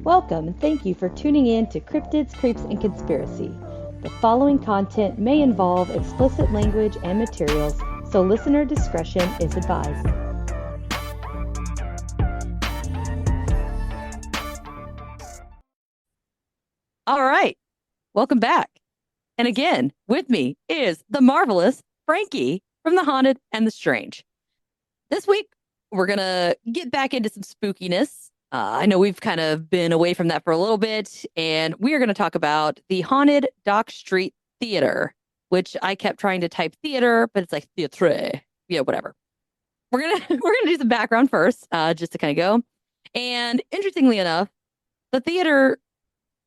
Welcome and thank you for tuning in to Cryptids, Creeps, and Conspiracy. The following content may involve explicit language and materials, so listener discretion is advised. All right, welcome back. And again, with me is the marvelous Frankie from The Haunted and the Strange. This week, we're going to get back into some spookiness. I know we've kind of been away from that for a little bit, and we are going to talk about the Haunted Dock Street Theater, which I kept trying to type theater, but it's like theatre. Yeah, whatever. We're gonna do some background first, just to kind of go. And interestingly enough, the theater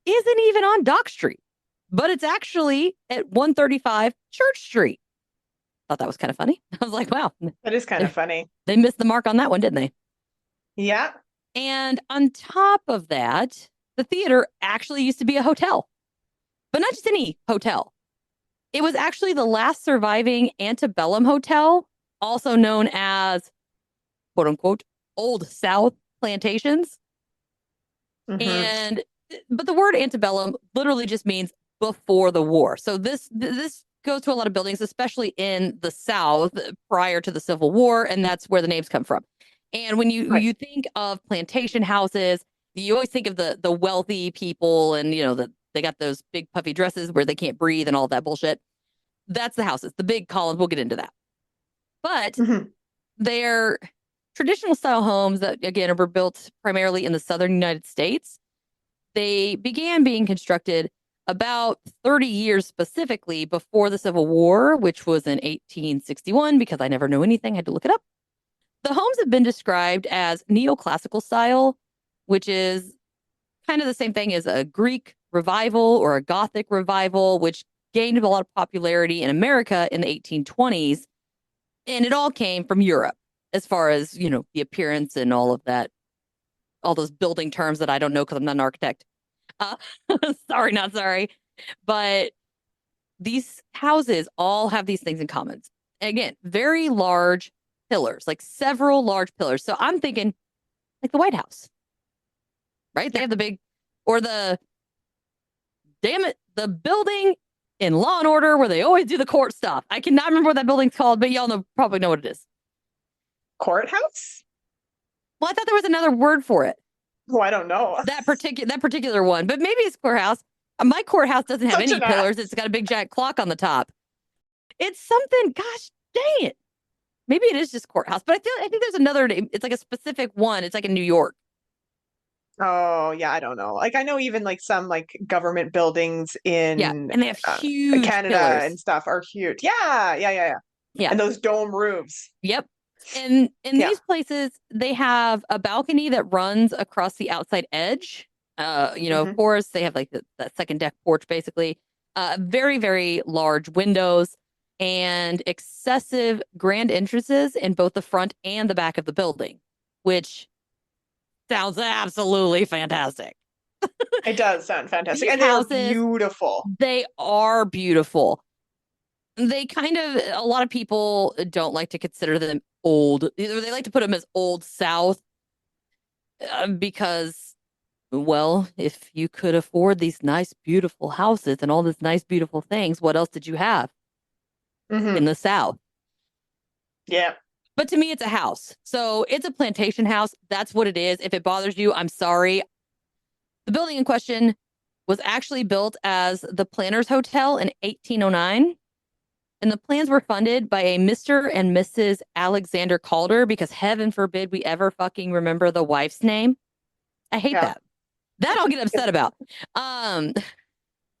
isn't even on Dock Street, but it's actually at 135 Church Street. Thought that was kind of funny. I was like, wow. That is kind of funny. They missed the mark on that one, didn't they? Yeah. And on top of that, the theater actually used to be a hotel, but not just any hotel. It was actually the last surviving antebellum hotel, also known as, quote unquote, Old South Plantations. Mm-hmm. But the word antebellum literally just means before the war. So this goes to a lot of buildings, especially in the South prior to the Civil War, and that's where the names come from. And when you think of plantation houses, you always think of the wealthy people, and they got those big puffy dresses where they can't breathe and all that bullshit. That's the houses, the big columns. We'll get into that. But they're traditional style homes that, again, were built primarily in the southern United States. They began being constructed about 30 years specifically before the Civil War, which was in 1861, because I never know anything. I had to look it up. The homes have been described as neoclassical style, which is kind of the same thing as a Greek revival or a Gothic revival, which gained a lot of popularity in America in the 1820s. And it all came from Europe as far as, the appearance and all of that, all those building terms that I don't know because I'm not an architect. Sorry, not sorry. But these houses all have these things in common. Again, very large pillars, like several large pillars. So I'm thinking like the White House, right? They have the big, or the building in Law and Order where they always do the court stuff. I cannot remember what that building's called, but y'all probably know what it is. Courthouse? Well, I thought there was another word for it. Oh, I don't know. That particular one, but maybe it's courthouse. My courthouse doesn't have any pillars. It's got a big giant clock on the top. It's something, gosh dang it. Maybe it is just courthouse, but I think there's another name. It's like a specific one. It's like in New York. Oh, yeah, I don't know. Like, I know even like some like government buildings in and they have huge Canada pillars and stuff are huge. Yeah. And those dome roofs. Yep. And in these places, they have a balcony that runs across the outside edge. Of course, they have like that second deck porch, basically. Very, very large windows and excessive grand entrances in both the front and the back of the building, which sounds absolutely fantastic. It does sound fantastic. These and houses, they're beautiful. They are beautiful. They a lot of people don't like to consider them old. They like to put them as Old South because, well, if you could afford these nice, beautiful houses and all these nice, beautiful things, what else did you have in the South? Yeah. But to me, it's a house. So it's a plantation house. That's what it is. If it bothers you, I'm sorry. The building in question was actually built as the Planters Hotel in 1809. And the plans were funded by a Mr. and Mrs. Alexander Calder, because heaven forbid we ever fucking remember the wife's name. I hate that. That I'll get upset about.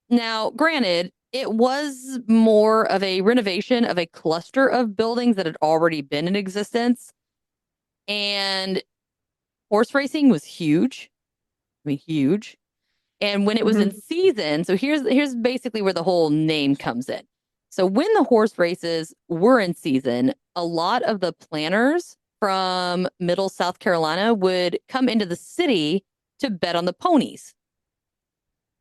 Now, granted, it was more of a renovation of a cluster of buildings that had already been in existence. And horse racing was huge. I mean, huge. And when it was in season, so here's basically where the whole name comes in. So when the horse races were in season, a lot of the planners from Middle South Carolina would come into the city to bet on the ponies.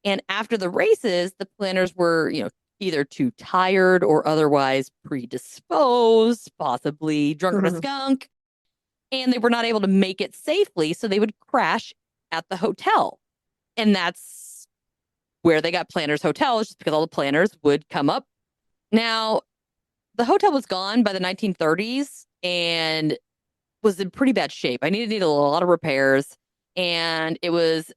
And after the races, the planners were, either too tired or otherwise predisposed, possibly drunk on a skunk, and they were not able to make it safely, so they would crash at the hotel. And that's where they got Planters Hotel, just because all the planters would come up. Now, the hotel was gone by the 1930s and was in pretty bad shape. I needed a lot of repairs, and it was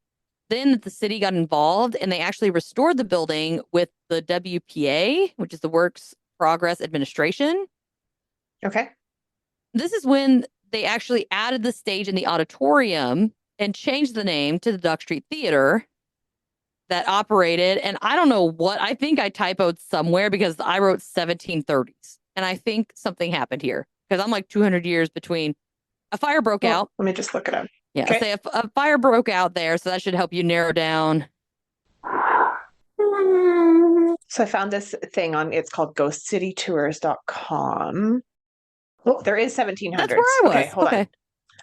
then that the city got involved and they actually restored the building with the WPA, which is the Works Progress Administration. Okay. This is when they actually added the stage in the auditorium and changed the name to the Duck Street Theater that operated. And I don't know what, I think I typoed somewhere because I wrote 1730s. And I think something happened here because I'm like 200 years between. A fire broke out. Let me just look it up. Yeah, Okay. say a fire broke out there, so that should help you narrow down. So I found this thing on, it's called ghostcitytours.com. Oh, there is 1700s. That's where I was. Okay, hold on.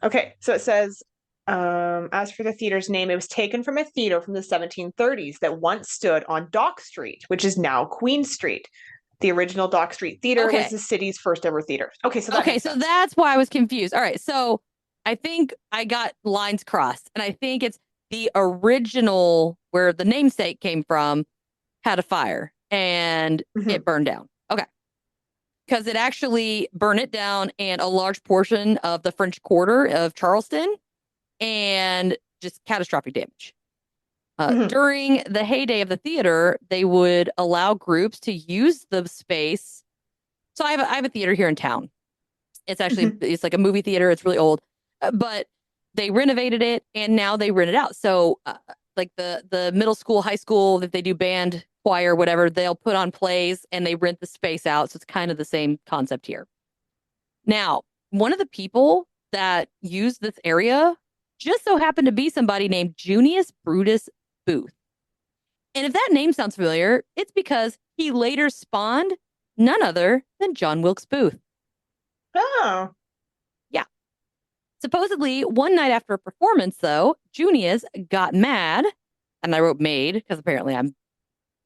Okay, so it says, as for the theater's name, it was taken from a theater from the 1730s that once stood on Dock Street, which is now Queen Street. The original Dock Street Theater was the city's first ever theater. Okay, so that's why I was confused. All right, so I think I got lines crossed, and I think it's the original where the namesake came from had a fire and it burned down. Okay, because it actually burned it down and a large portion of the French Quarter of Charleston, and just catastrophic damage. During the heyday of the theater, they would allow groups to use the space. So I have a theater here in town. It's actually, it's like a movie theater. It's really old, but they renovated it and now they rent it out. So like the middle school, high school, if they do band, choir, whatever, they'll put on plays and they rent the space out. So it's kind of the same concept here. Now, one of the people that used this area just so happened to be somebody named Junius Brutus Booth. And if that name sounds familiar, it's because he later spawned none other than John Wilkes Booth. Oh. Yeah. Supposedly, one night after a performance, though, Junius got mad, and I wrote made, because apparently I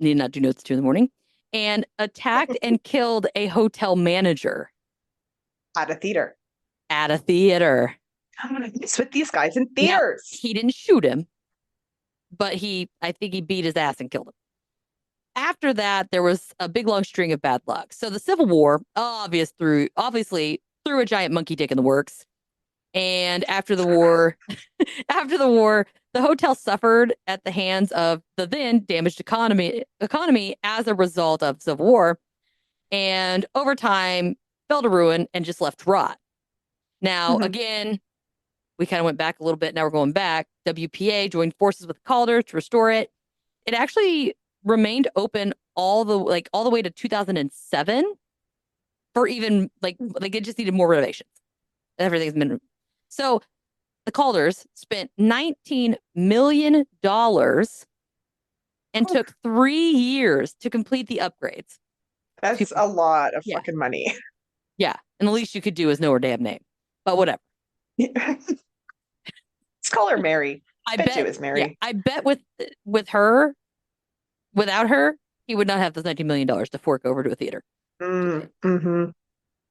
need not do notes at 2 a.m, and attacked and killed a hotel manager. At a theater. At a theater. I'm going to mess with these guys in theaters. Now, he didn't shoot him, but I think he beat his ass and killed him. After that, there was a big long string of bad luck. So the Civil War obviously threw a giant monkey dick in the works. And after the war, the hotel suffered at the hands of the then damaged economy as a result of Civil War, and over time fell to ruin and just left to rot. Now, again, we kind of went back a little bit. Now we're going back. WPA joined forces with Calder to restore it. It actually remained open all the way to 2007 for even like it just needed more renovations. Everything's been so the Calders spent $19 million and took 3 years to complete the upgrades. That's a lot of fucking money. Yeah, and the least you could do is know her damn name, but whatever. Let's call her Mary. I bet it was Mary. Yeah, I bet with her, without her, he would not have those $19 million to fork over to a theater.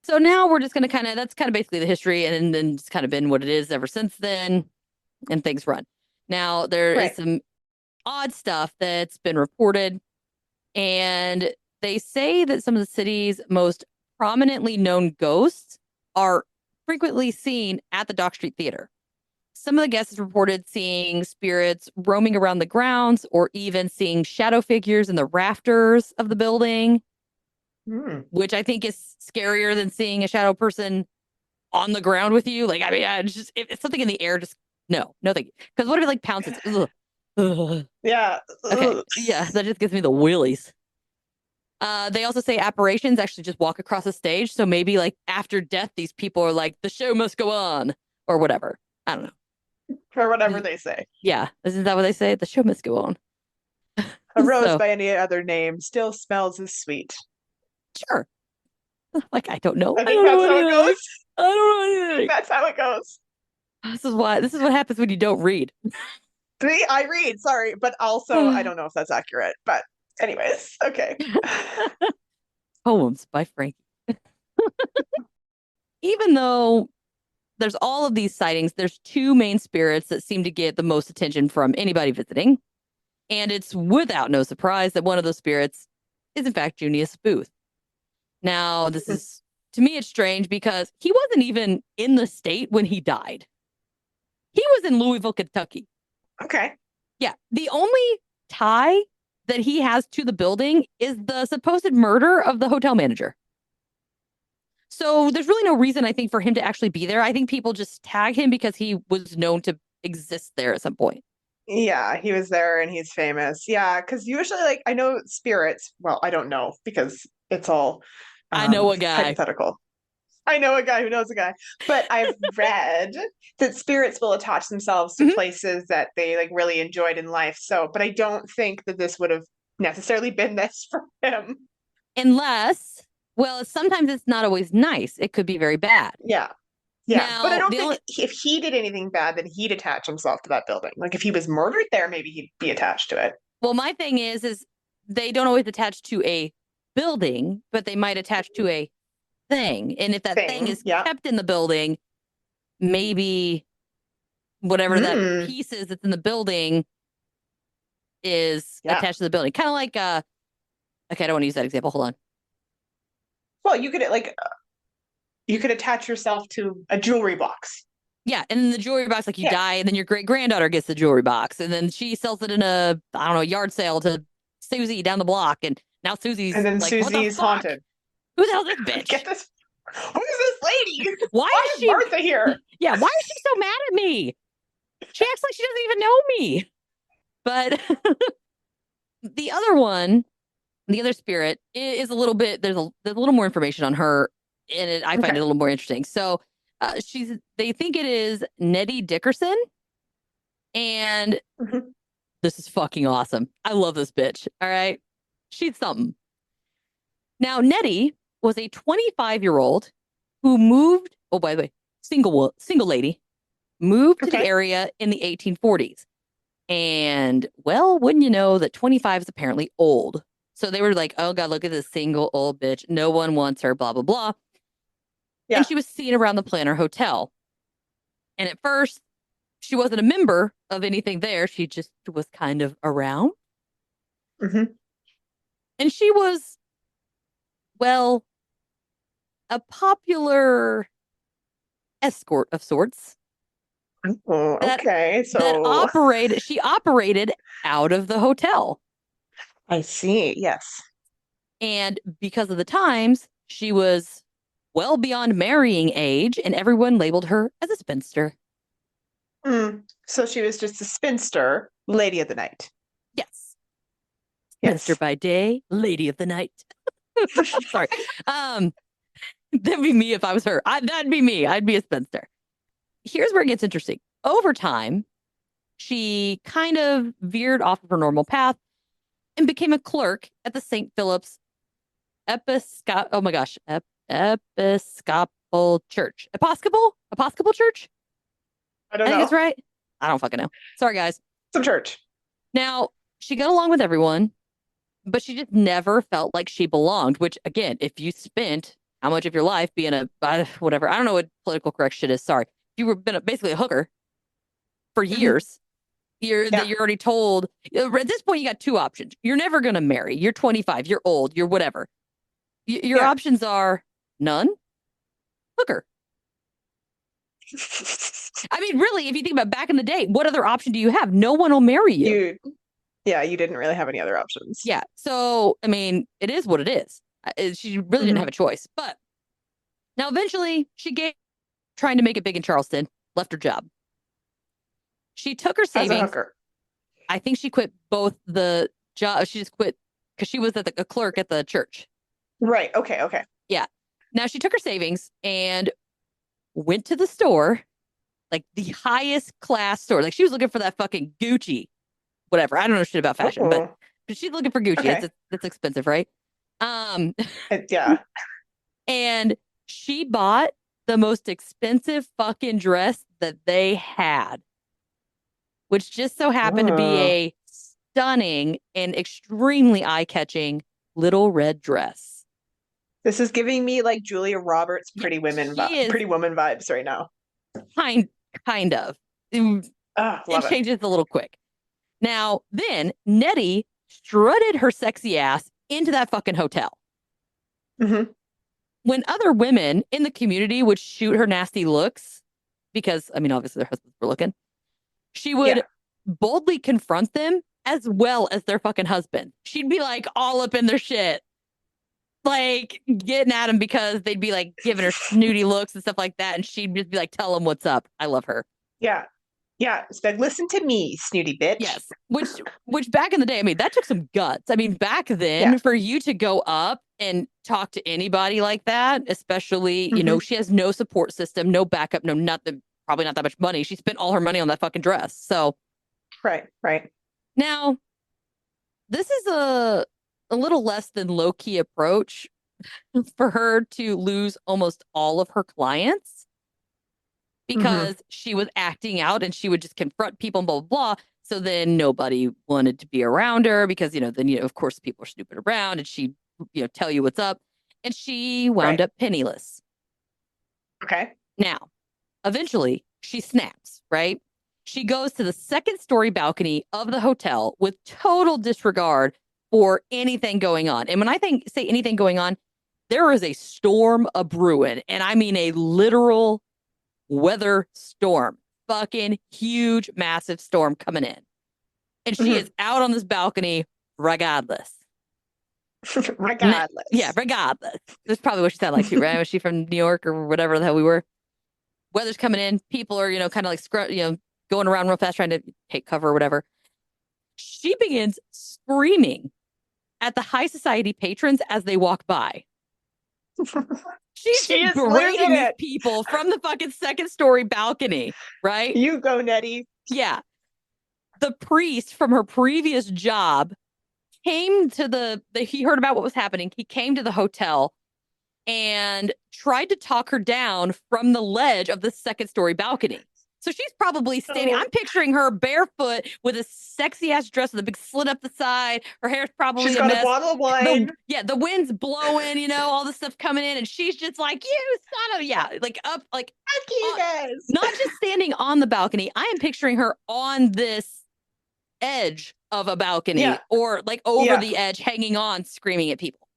So now we're just going to that's kind of basically the history, and then it's kind of been what it is ever since then, and things run. Now there is some odd stuff that's been reported, and they say that some of the city's most prominently known ghosts are frequently seen at the Dock Street Theater. Some of the guests reported seeing spirits roaming around the grounds or even seeing shadow figures in the rafters of the building, which I think is scarier than seeing a shadow person on the ground with you. Like, I mean, if it's something in the air, just no, thank you. Because what if it like pounces? Yeah. Okay. Yeah, that just gives me the willies. They also say apparitions actually just walk across the stage. So maybe like after death, these people are like, the show must go on or whatever. I don't know. Or whatever they say. Yeah. Isn't that what they say? The show must go on. A rose by any other name still smells as sweet. Sure. Like, I don't know. I think that's how it goes. I don't know anything. That's how it goes. This is what happens when you don't read. I read, sorry, but also I don't know if that's accurate, but Anyways, okay. Poems by Frankie. Even though there's all of these sightings, there's two main spirits that seem to get the most attention from anybody visiting. And it's without no surprise that one of those spirits is, in fact, Junius Booth. Now, this is, to me, it's strange because he wasn't even in the state when he died. He was in Louisville, Kentucky. Okay. Yeah. The only tie that he has to the building is the supposed murder of the hotel manager. So there's really no reason, I think, for him to actually be there. I think people just tag him because he was known to exist there at some point. Yeah, he was there and he's famous. Yeah, because usually, like, I know spirits. Well, I don't know because it's all I know a guy. hypothetical. I know a guy who knows a guy, but I've read that spirits will attach themselves to places that they like really enjoyed in life. So, but I don't think that this would have necessarily been this for him. Unless, well, sometimes it's not always nice. It could be very bad. Yeah. Yeah. Now, but I don't think if he did anything bad, then he'd attach himself to that building. Like if he was murdered there, maybe he'd be attached to it. Well, my thing is they don't always attach to a building, but they might attach to a thing. And if that thing is kept in the building, maybe whatever that piece is that's in the building is attached to the building. Kind of like, okay, I don't want to use that example. Hold on. Well, you could attach yourself to a jewelry box. Yeah, and then the jewelry box, like you die, and then your great granddaughter gets the jewelry box, and then she sells it in a, I don't know, yard sale to Susie down the block, and now Susie's and then like, Susie's haunted. Who the hell's this bitch? Get this. Who is this lady? Why is she Martha here? Yeah, why is she so mad at me? She acts like she doesn't even know me. But the other one, the other spirit, is a little bit. There's a little more information on her, and I find it a little more interesting. So, they think it is Nettie Dickerson, and this is fucking awesome. I love this bitch. All right, she's something. Now, Nettie was a 25-year-old who moved. Oh, by the way, single lady, moved to the area in the 1840s. And, well, wouldn't you know that 25 is apparently old. So they were like, oh, God, look at this single old bitch. No one wants her, blah, blah, blah. Yeah. And she was seen around the Planter Hotel. And at first, she wasn't a member of anything there. She just was kind of around. And she was, well, a popular escort of sorts. Oh, okay. She operated out of the hotel. I see. Yes. And because of the times, she was well beyond marrying age, and everyone labeled her as a spinster. So she was just a spinster, lady of the night. Yes. Spinster by day, lady of the night. Sorry. That'd be me if I was her. That'd be me. I'd be a spinster. Here's where it gets interesting. Over time, she kind of veered off of her normal path and became a clerk at the St. Philip's Episcopal Church. Episcopal Church? I don't know. I think it's right. I don't fucking know. Sorry, guys. Some church. Now, she got along with everyone, but she just never felt like she belonged, which, again, if you spent how much of your life being a, whatever, I don't know what political correct shit is, sorry. If you were basically a hooker for years, you're already told, at this point, you got two options. You're never going to marry. You're 25. You're old. You're whatever. Your options are none, hooker. I mean, really, if you think about back in the day, what other option do you have? No one will marry you. You didn't really have any other options. Yeah. So, I mean, it is what it is. She really didn't have a choice. But now eventually she gave trying to make it big in Charleston, left her job. She took her savings. As a hooker. I think she quit both the job. She just quit because she was a clerk at the church. Right. Okay. Yeah. Now she took her savings and went to the store, like the highest class store. Like she was looking for that fucking Gucci, whatever. I don't know shit about fashion, but she's looking for Gucci. Okay. It's expensive, right? Yeah. And she bought the most expensive fucking dress that they had, which just so happened to be a stunning and extremely eye-catching little red dress. This is giving me like Julia Roberts Pretty Women Pretty Woman vibes right now. Kind of. It Love it. changes a little quick. Now, then Nettie strutted her sexy ass into that fucking hotel. Mm-hmm. When other women in the community would shoot her nasty looks, because, I mean, obviously their husbands were looking, she would boldly confront them as well as their fucking husband. She'd be like all up in their shit, like getting at them because they'd be like giving her snooty looks and stuff like that. And she'd just be like, tell them what's up. I love her. Yeah. Yeah. It's like, listen to me, snooty bitch. Yes. Which back in the day, I mean, that took some guts. I mean, back then, for you to go up and talk to anybody like that, especially, you know, she has no support system, no backup, no nothing, probably not that much money. She spent all her money on that fucking dress. So right. Now, this is a little less than low-key approach for her to lose almost all of her clients because she was acting out and she would just confront people and blah, blah, blah. So then nobody wanted to be around her because, you know, then, you know, of course, people are snooping around and she'd, you know, tell you what's up. And she wound up penniless. Okay. Now, eventually, she snaps, right? She goes to the second-story balcony of the hotel with total disregard for anything going on. And when I say anything going on, there is a storm a-brewing. And I mean a literal weather storm. Fucking huge, massive storm coming in. And she is out on this balcony regardless. Regardless. Yeah, regardless. That's probably what she sounded like too, right? Was she from New York or whatever the hell we were? Weather's coming in. People are, you know, kind of like, you know, going around real fast trying to take cover or whatever. She begins screaming at the high society patrons as they walk by. She's berating these people from the fucking second-story balcony, right? You go, Nettie. Yeah. The priest from her previous job came to he heard about what was happening. He came to the hotel and tried to talk her down from the ledge of the second-story balcony. So she's probably standing. I'm picturing her barefoot with a sexy ass dress with a big slit up the side. Her hair's probably she's got a bottle of wine. The wind's blowing, you know, all this stuff coming in, and she's just like, you son of like up, like fuck you guys. Not just standing on the balcony. I am picturing her on this edge of a balcony or like over the edge, hanging on, screaming at people.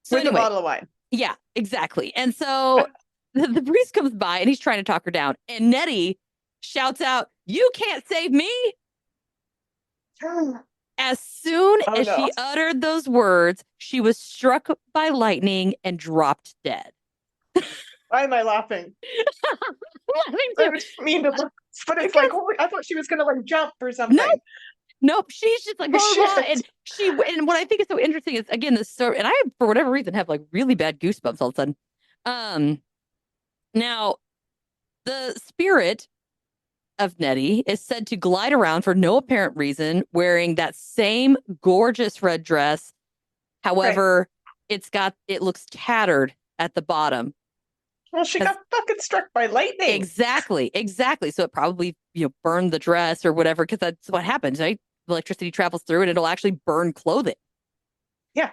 So with a bottle of wine. Yeah, exactly. And so the priest comes by and he's trying to talk her down, and Nettie shouts out, "You can't save me." As soon as she uttered those words, she was struck by lightning and dropped dead. Why am I laughing? I mean to look, but it's like, I thought she was gonna like jump or something. Nope. She's just like, blah, blah, blah. And what I think is so interesting is, again, this story, and I, for whatever reason, have like really bad goosebumps all of a sudden. Now, the spirit of Nettie is said to glide around for no apparent reason, wearing that same gorgeous red dress. However, it looks tattered at the bottom. Well, she got fucking struck by lightning. Exactly. So it probably, you know, burned the dress or whatever, because that's what happens, right? Electricity travels through and it'll actually burn clothing. Yeah.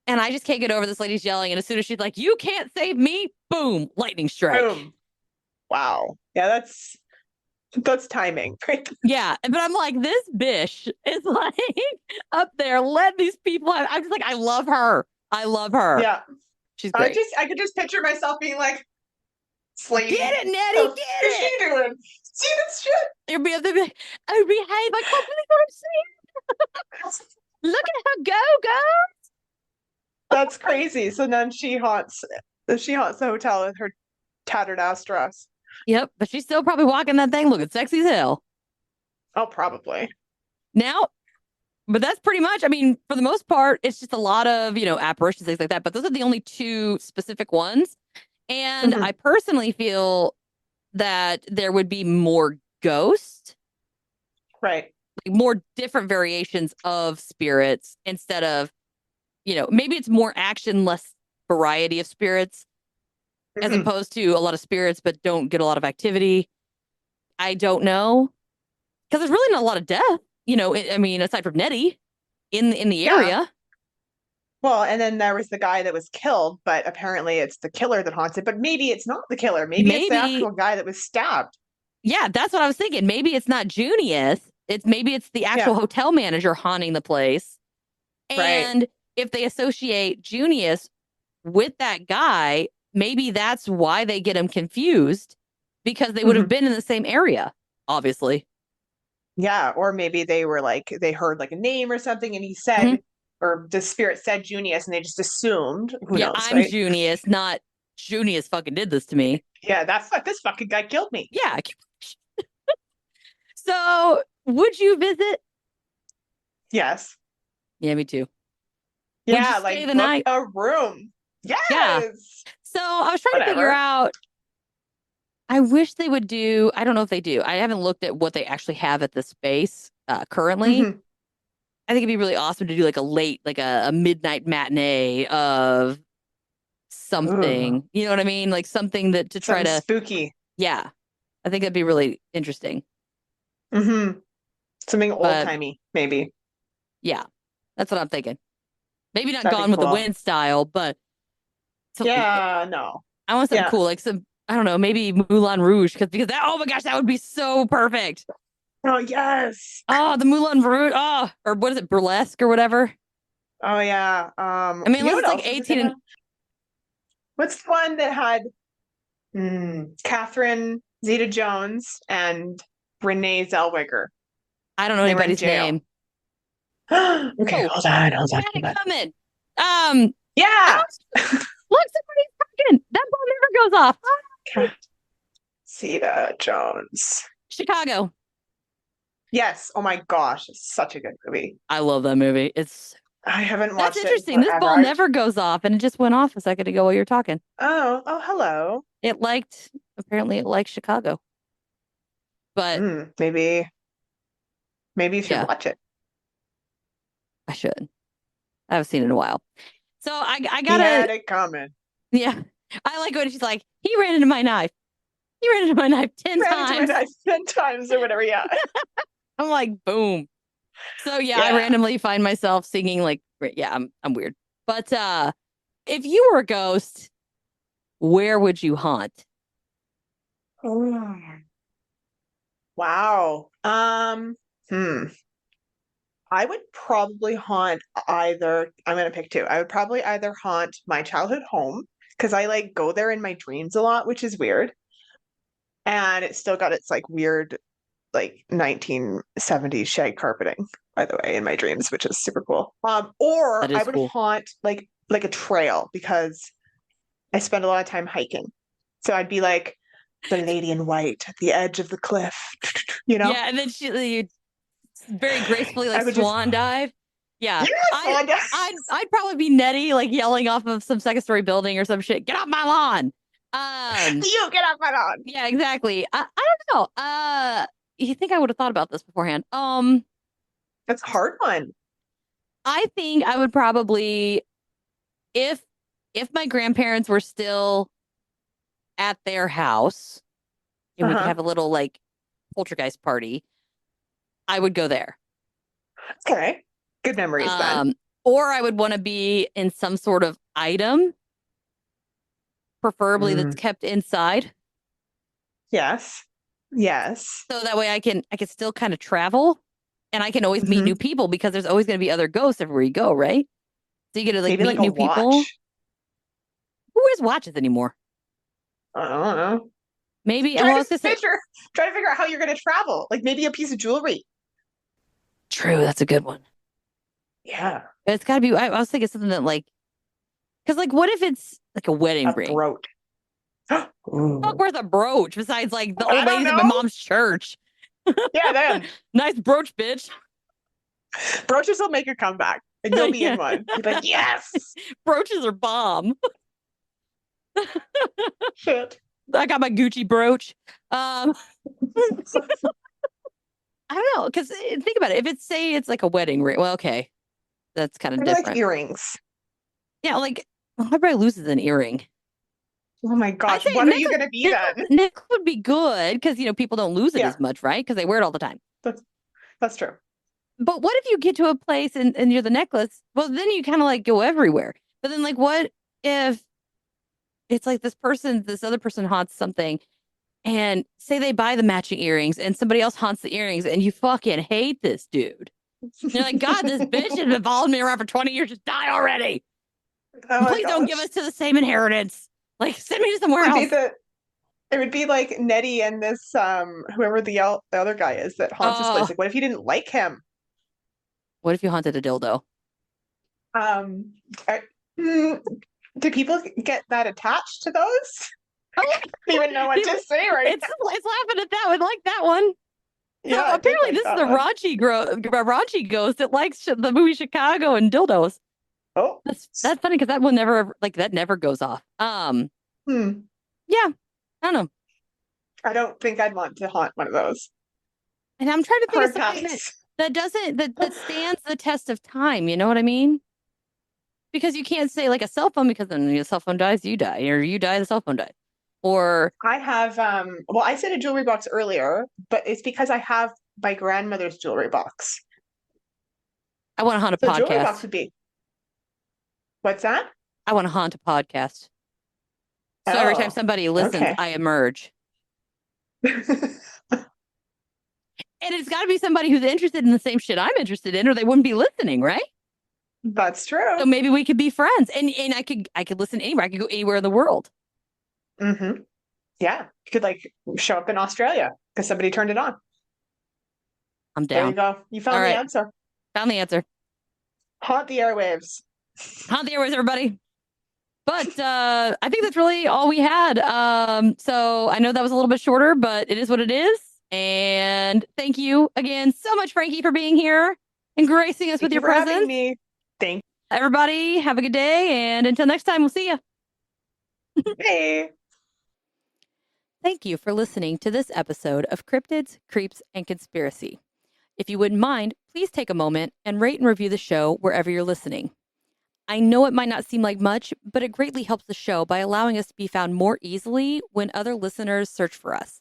And I just can't get over this lady's yelling. And as soon as she's like, "You can't save me," boom, lightning strike. Boom. Wow. Yeah, that's timing. Right? Yeah. But I'm like, this bitch is like up there. Let these people have, I'm just like, I love her. Yeah. She's great. I could just picture myself being like, "Slady, get it, Nettie, get it. What's she doing? See this shit?" You'd be up there, behave. I can't believe what I'm seeing. Look at her go, girls. That's crazy. So then she haunts the hotel with her tattered ass dress. Yep, but she's still probably walking that thing looking sexy as hell. Oh, probably. Now, but that's pretty much, I mean, for the most part, it's just a lot of, you know, apparitions, things like that. But those are the only two specific ones. And I personally feel that there would be more ghosts. Right. Like more different variations of spirits instead of, you know, maybe it's more action, less variety of spirits, as opposed to a lot of spirits but don't get a lot of activity. I don't know. Because there's really not a lot of death. I mean, aside from Nettie in the Yeah. area. Well, and then there was the guy that was killed, but apparently it's the killer that haunts it. But maybe it's not the killer. Maybe it's the Maybe, actual guy that was stabbed. yeah, that's what I was thinking. Maybe it's not Junius. Maybe it's the actual Yeah. hotel manager haunting the place. Right. And if they associate Junius with that guy, maybe that's why they get him confused, because they would have Mhm. been in the same area, obviously. Yeah. Or maybe they were like, they heard like a name or something and he said, Mhm. or the spirit said Junius and they just assumed. Who Yeah, knows, I'm right? Junius, not Junius fucking did this to me. Yeah, that's like this fucking guy killed me. Yeah. So would you visit? Yes. Yeah, me too. Would you Yeah, stay like the book night? a room. Yeah. Yes. So I was trying to figure Whatever. out. I wish they would do. I don't know if they do. I haven't looked at what they actually have at the space currently. Mhm. I think it'd be really awesome to do like a late, like a midnight matinee of Ooh, something. You know what I mean? Like something that to try something to. spooky. Yeah, I think that'd be really interesting. Something old But timey, maybe. yeah, that's what I'm thinking. Maybe not That'd be Gone with the cool. Wind style, but Yeah, no. I want something Yeah. cool, like some. I don't know, maybe Moulin Rouge, because that. Oh my gosh, that would be so perfect. Oh, yes. Oh, the Moulin Rouge. Oh, or what is it, burlesque or whatever? Oh, yeah. I mean, You know unless what it's like else is 18 gonna? and What's the one that had Catherine Zeta-Jones and Renee Zellweger? I don't know They were in anybody's jail. name. Okay, Oh, hold on, hold on, hold panic on. coming. Yeah. Oh, look, somebody's talking. That ball never goes off. Zeta-Jones. Chicago. Yes. Oh my gosh, it's such a good movie. I love that movie. I haven't That's watched it in interesting. This forever. ball never goes off, and it just went off a second ago while you were talking. Oh, hello. Apparently it liked Chicago. But Maybe you should yeah, watch it. I should. I haven't seen it in a while. So I He gotta, had it coming. yeah. I like when she's like, he ran into my knife. He ran into my knife He 10 ran into my times. knife 10 times or whatever. Yeah. I'm like, boom. So yeah, I Yeah. randomly find myself singing like, yeah, I'm weird. But if you were a ghost, where would you haunt? Oh, wow. I would probably haunt either. I'm gonna pick two. I would probably either haunt my childhood home because I like go there in my dreams a lot, which is weird. And it's still got its like weird like 1970s shag carpeting, by the way, in my dreams, which is super cool. That Or I is would cool. haunt like a trail because I spend a lot of time hiking. So I'd be like the lady in white at the edge of the cliff, you know? Yeah, and then you very gracefully I like would just, swan dive. Yeah. yes, I Wanda. I'd probably be Nettie like yelling off of some second story building or some shit. Get off my lawn. You get off my lawn. Yeah, exactly. I don't know. You think I would have thought about this beforehand? That's a hard one. I think I would probably if my grandparents were still at their house and we could Uh-huh. have a little like poltergeist party, I would go there. Okay. Good memories then. Or I would want to be in some sort of item, preferably that's Mm, kept inside. yes. Yes. So that way I can still kind of travel and I can always meet Hmm. new people because there's always going to be other ghosts everywhere you go, right? So you get to like Maybe meet like a new people. watch. Who wears watches anymore? I don't know. Maybe. Well, Try I to was gonna say, try to figure out how you're gonna travel. Like maybe a piece of jewelry. true. That's a good one. Yeah. It's got to be. I was thinking something that like, because like, what if it's like a wedding A ring? brooch. Fuck Ooh. worth a brooch besides like the I old don't ladies at my know. mom's church. Yeah, then Nice brooch, bitch. brooches will make a comeback. And you'll be Yeah. in one. You'll be like, yes. Brooches are bomb. Shit. I got my Gucci brooch. I don't know, because think about it. If it's say it's like a wedding ring, well, okay, that's kind of Maybe like different. earrings. Yeah, like well, everybody loses an earring. Oh my I'd gosh. say What are you gonna be then? necklace would be good because people don't lose it Yeah, as much, right? Because they wear it all the time. that's that's true. But what if you get to a place and you're the necklace? Well, then you kind of like go everywhere. But then like, what if it's like this other person haunts something and say they buy the matching earrings and somebody else haunts the earrings and you fucking hate this dude. You're like, God, this bitch has been following me around for 20 years. Just die already. Oh my Please don't give gosh. us to the same inheritance. Like, send me to somewhere It would else. be it would be like Nettie and this whoever the other guy is that haunts this place. Oh, Like, what if you didn't like him? what if you haunted a dildo? Um, I- mm, do people get that attached to those? I don't even know what to say right It's laughing at that one, like that one. now. So Yeah, I did apparently like this is that a one. raunchy ghost that likes the movie Chicago and dildos. Oh, That's funny because that one never goes off. hmm. Yeah, I don't know. I don't think I'd want to haunt one of those. And I'm trying to think of Hard something pass. that stands the test of time. You know what I mean? Because you can't say like a cell phone because then your cell phone dies, you die, or you die, the cell phone dies. Or I have well, I said a jewelry box earlier, but it's because I have my grandmother's jewelry box. I want to haunt a So jewelry box podcast. would be what's that? I want to haunt a podcast. So every time Oh, somebody listens, okay. I emerge. And it's got to be somebody who's interested in the same shit I'm interested in, or they wouldn't be listening, right? That's So true. maybe we could be friends, and I could listen anywhere. I could go anywhere in the world. Mm-hmm. Yeah. You could like show up in Australia because somebody turned it on. I'm There you down. go. You All found the right, answer. found the answer. Haunt the airwaves. Haunt the airways, everybody. But I think that's really all we had. So I know that was a little bit shorter, but it is what it is. And thank you again so much, Frankie, for being here and gracing us with Thank you your for having presence. me. Thank Everybody, have a good day. And until next time, we'll see you. you. Hey. Thank you for listening to this episode of Cryptids, Creeps, and Conspiracy. If you wouldn't mind, please take a moment and rate and review the show wherever you're listening. I know it might not seem like much, but it greatly helps the show by allowing us to be found more easily when other listeners search for us.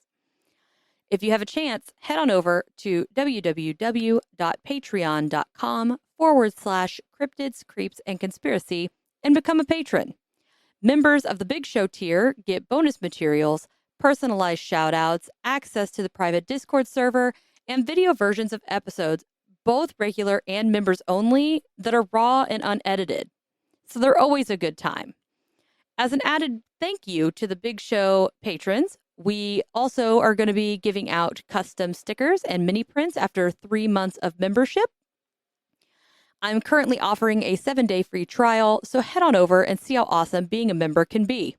If you have a chance, head on over to www.patreon.com/cryptids, creeps, and conspiracy and become a patron. Members of the Big Show tier get bonus materials, personalized shout-outs, access to the private Discord server, and video versions of episodes, both regular and members only, that are raw and unedited. So they're always a good time. As an added thank you to the Big Show patrons, we also are going to be giving out custom stickers and mini prints after 3 months of membership. I'm currently offering a 7-day free trial, so head on over and see how awesome being a member can be.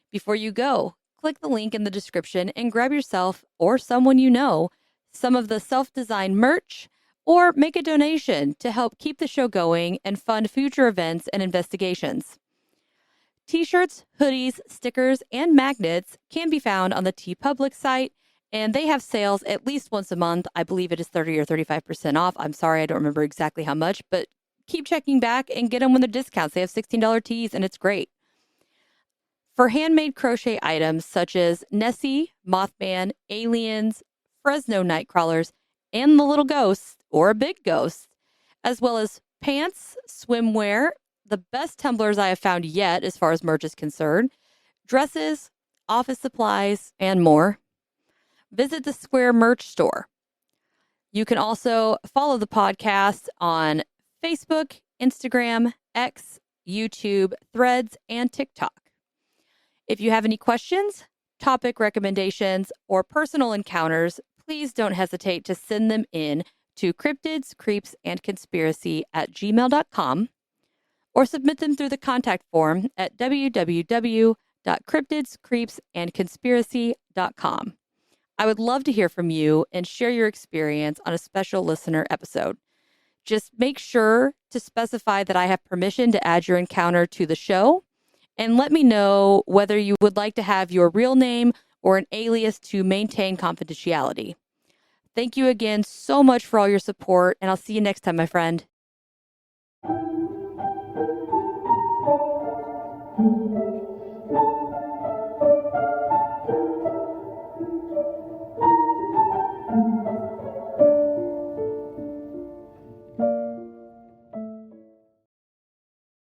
Before you go, click the link in the description and grab yourself or someone you know some of the self-designed merch, or make a donation to help keep the show going and fund future events and investigations. T-shirts, hoodies, stickers, and magnets can be found on the TeePublic site, and they have sales at least once a month. I believe it is 30 or 35% off. I'm sorry, I don't remember exactly how much, but keep checking back and get them when they're discounts. They have $16 tees, and it's great. For handmade crochet items such as Nessie, Mothman, aliens, Fresno nightcrawlers, and the little ghosts or a big ghost, as well as pants, swimwear, the best tumblers I have found yet as far as merch is concerned, dresses, office supplies, and more, visit the Square merch store. You can also follow the podcast on Facebook, Instagram, X, YouTube, Threads, and TikTok. If you have any questions, topic recommendations, or personal encounters, please don't hesitate to send them in to cryptidscreepsandconspiracy@gmail.com or submit them through the contact form at www.cryptidscreepsandconspiracy.com. I would love to hear from you and share your experience on a special listener episode. Just make sure to specify that I have permission to add your encounter to the show, and let me know whether you would like to have your real name or an alias to maintain confidentiality. Thank you again so much for all your support, and I'll see you next time, my friend.